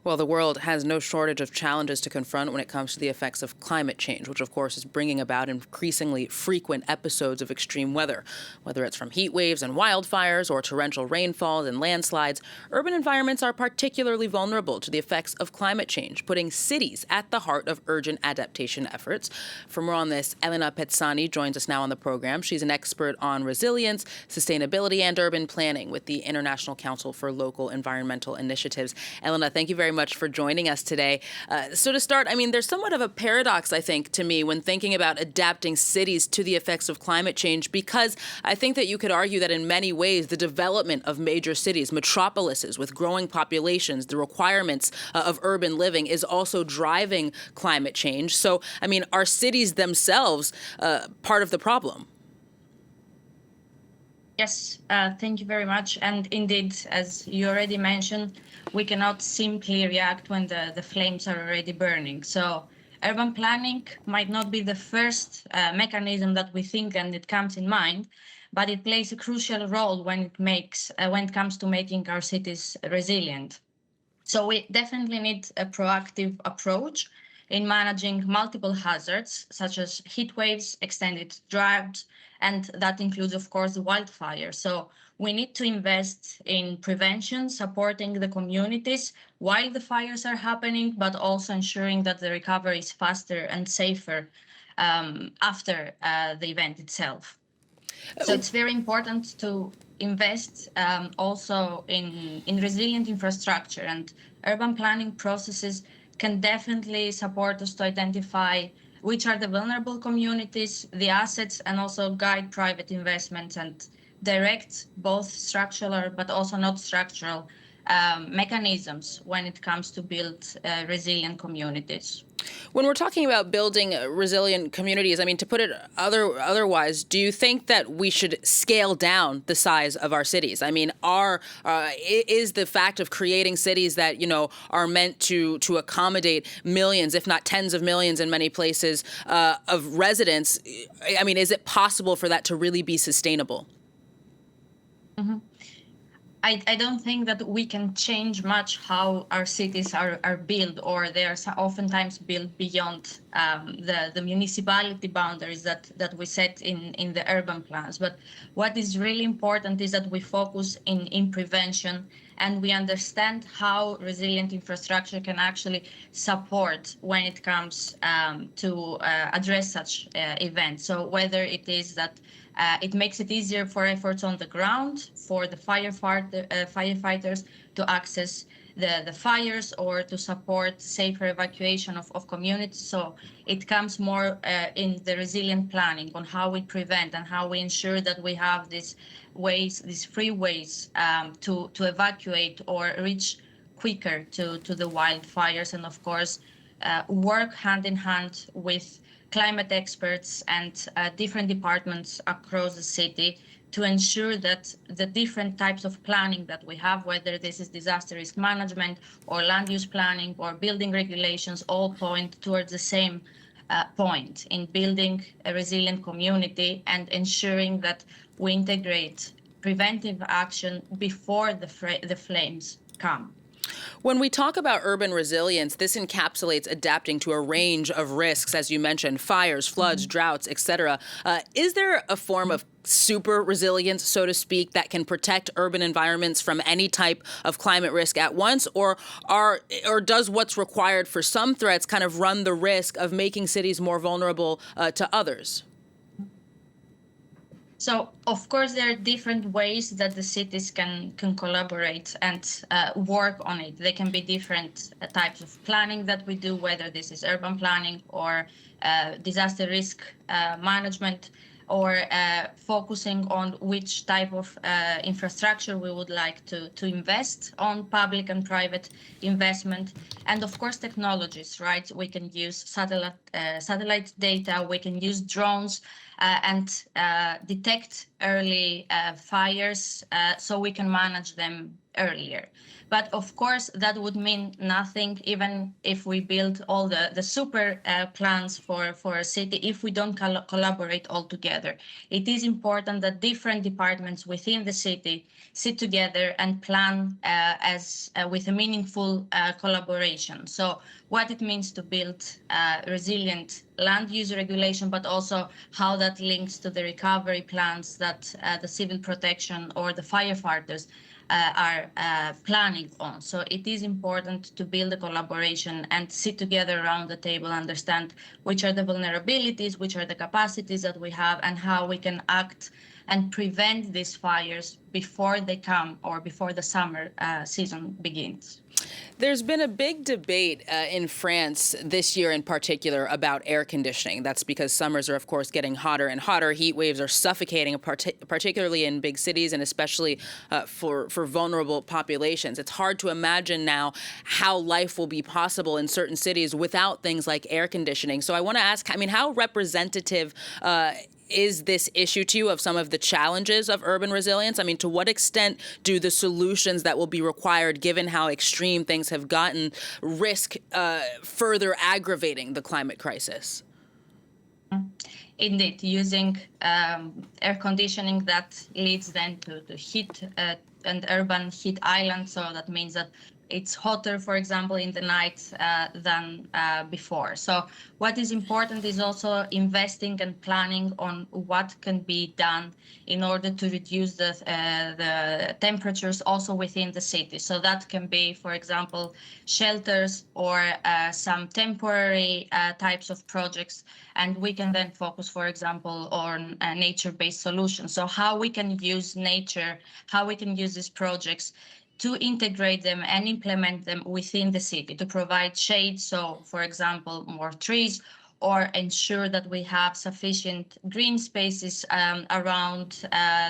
Well, the world has no shortage of challenges to confront when it comes to the effects of climate change, which, of course, is bringing about increasingly frequent episodes of extreme weather. Whether it's from heat waves and wildfires or torrential rainfalls and landslides, urban environments are particularly vulnerable to the effects of climate change, putting cities at the heart of urgent adaptation efforts. For more on this, Elena Petsani joins us now on the program. She's an expert on resilience, sustainability, and urban planning with the International Council for Local Environmental Initiatives. Elena, thank you very much for joining us today. So to start, there's somewhat of a paradox, I think, to me when thinking about adapting cities to the effects of climate change, because I think that you could argue that in many ways, the development of major cities, metropolises with growing populations, the requirements of urban living is also driving climate change. So, are cities themselves part of the problem? Yes, thank you very much. And indeed, as you already mentioned, we cannot simply react when the flames are already burning. So urban planning might not be the first mechanism that we think and it comes in mind, but it plays a crucial role when it comes to making our cities resilient. So we definitely need a proactive approach in managing multiple hazards, such as heat waves, extended drought, and that includes, of course, the wildfire. So we need to invest in prevention, supporting the communities while the fires are happening, but also ensuring that the recovery is faster and safer after the event itself. So it's very important to invest also in resilient infrastructure, and urban planning processes can definitely support us to identify which are the vulnerable communities, the assets, and also guide private investments and direct both structural but also not structural mechanisms when it comes to build resilient communities. When we're talking about building resilient communities, to put it otherwise, do you think that we should scale down the size of our cities? Is the fact of creating cities that, are meant to accommodate millions, if not tens of millions in many places, of residents, is it possible for that to really be sustainable? Mm-hmm. I don't think that we can change much how our cities are built, or they are oftentimes built beyond the municipality boundaries that we set in the urban plans. But what is really important is that we focus in prevention, and we understand how resilient infrastructure can actually support when it comes to address such events. So whether it is that it makes it easier for efforts on the ground, for the firefighters to access the fires, or to support safer evacuation of communities. So it comes more in the resilient planning on how we prevent and how we ensure that we have these free ways to evacuate or reach quicker to the wildfires, and of course work hand in hand with climate experts and different departments across the city to ensure that the different types of planning that we have, whether this is disaster risk management or land use planning or building regulations, all point towards the same point in building a resilient community and ensuring that we integrate preventive action before the flames come. When we talk about urban resilience, this encapsulates adapting to a range of risks, as you mentioned, fires, floods, droughts, etc. Is there a form of super resilience, so to speak, that can protect urban environments from any type of climate risk at once, or does what's required for some threats kind of run the risk of making cities more vulnerable to others? So, of course, there are different ways that the cities can collaborate and work on it. There can be different types of planning that we do, whether this is urban planning or disaster risk management, or focusing on which type of infrastructure we would like to invest on, public and private investment. And of course, technologies, right? We can use satellite data, we can use drones, and detect early fires so we can manage them earlier. But of course, that would mean nothing even if we build all the super plans for a city if we don't collaborate all together. It is important that different departments within the city sit together and plan as with a meaningful collaboration. So what it means to build resilient land use regulation, but also how that links to the recovery plans that the civil protection or the firefighters are planning on. So it is important to build a collaboration and sit together around the table, understand which are the vulnerabilities, which are the capacities that we have, and how we can act and prevent these fires before they come or before the summer season begins. There's been a big debate in France this year in particular about air conditioning. That's because summers are, of course, getting hotter and hotter. Heat waves are suffocating, particularly in big cities and especially for vulnerable populations. It's hard to imagine now how life will be possible in certain cities without things like air conditioning. So I want to ask, how representative is this issue to you of some of the challenges of urban resilience? To what extent do the solutions that will be required, given how extreme things have gotten, risk further aggravating the climate crisis? Indeed, using air conditioning that leads then to heat and urban heat islands. So that means that it's hotter, for example, in the night than before. So what is important is also investing and planning on what can be done in order to reduce the temperatures also within the city. So that can be, for example, shelters or some temporary types of projects. And we can then focus, for example, on nature-based solutions. So how we can use nature, how we can use these projects to integrate them and implement them within the city to provide shade. So, for example, more trees, or ensure that we have sufficient green spaces around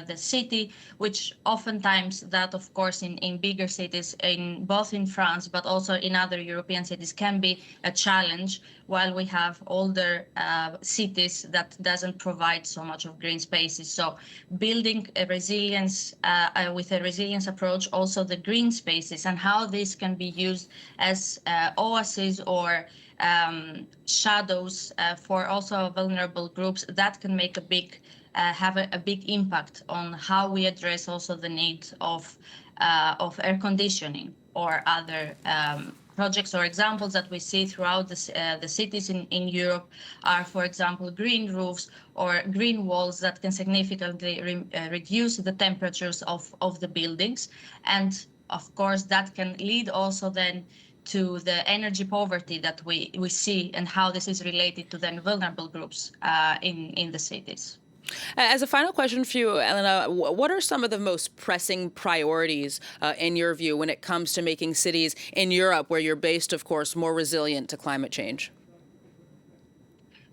the city, which oftentimes that, of course, in bigger cities, in both in France, but also in other European cities, can be a challenge, while we have older cities that doesn't provide so much of green spaces. So building a resilience with a resilience approach, also the green spaces and how this can be used as oases or shadows for also vulnerable groups, that can make have a big impact on how we address also the need of air conditioning or other projects or examples that we see throughout the cities in Europe are, for example, green roofs or green walls that can significantly reduce the temperatures of the buildings. And of course, that can lead also then to the energy poverty that we see and how this is related to then vulnerable groups in the cities. As a final question for you, Elena, what are some of the most pressing priorities in your view when it comes to making cities in Europe, where you're based, of course, more resilient to climate change?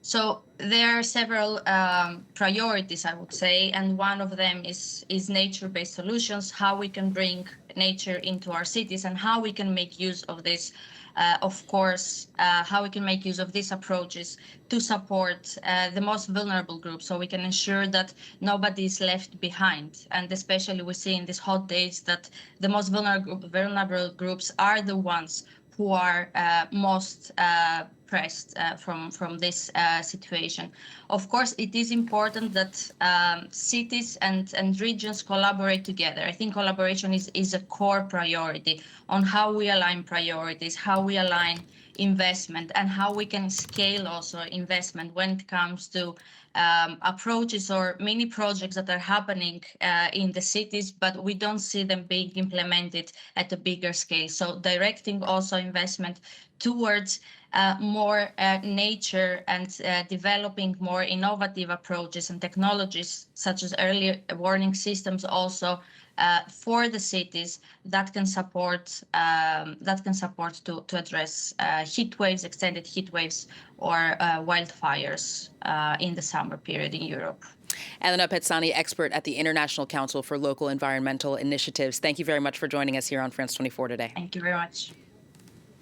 So there are several priorities, I would say, and one of them is nature-based solutions, how we can bring nature into our cities and how we can make use of this. Of course, how we can make use of these approaches to support the most vulnerable groups, so we can ensure that nobody is left behind. And especially we see in these hot days that the most vulnerable groups are the ones who are most pressed from this situation. Of course, it is important that cities and regions collaborate together. I think collaboration is a core priority on how we align priorities, how we align investment, and how we can scale also investment when it comes to approaches or mini projects that are happening in the cities, but we don't see them being implemented at a bigger scale. So directing also investment towards more nature and developing more innovative approaches and technologies such as early warning systems also for the cities that can support to address heat waves, extended heat waves, or wildfires in the summer period in Europe. Elena Petsani, expert at the International Council for Local Environmental Initiatives. Thank you very much for joining us here on France 24 today. Thank you very much.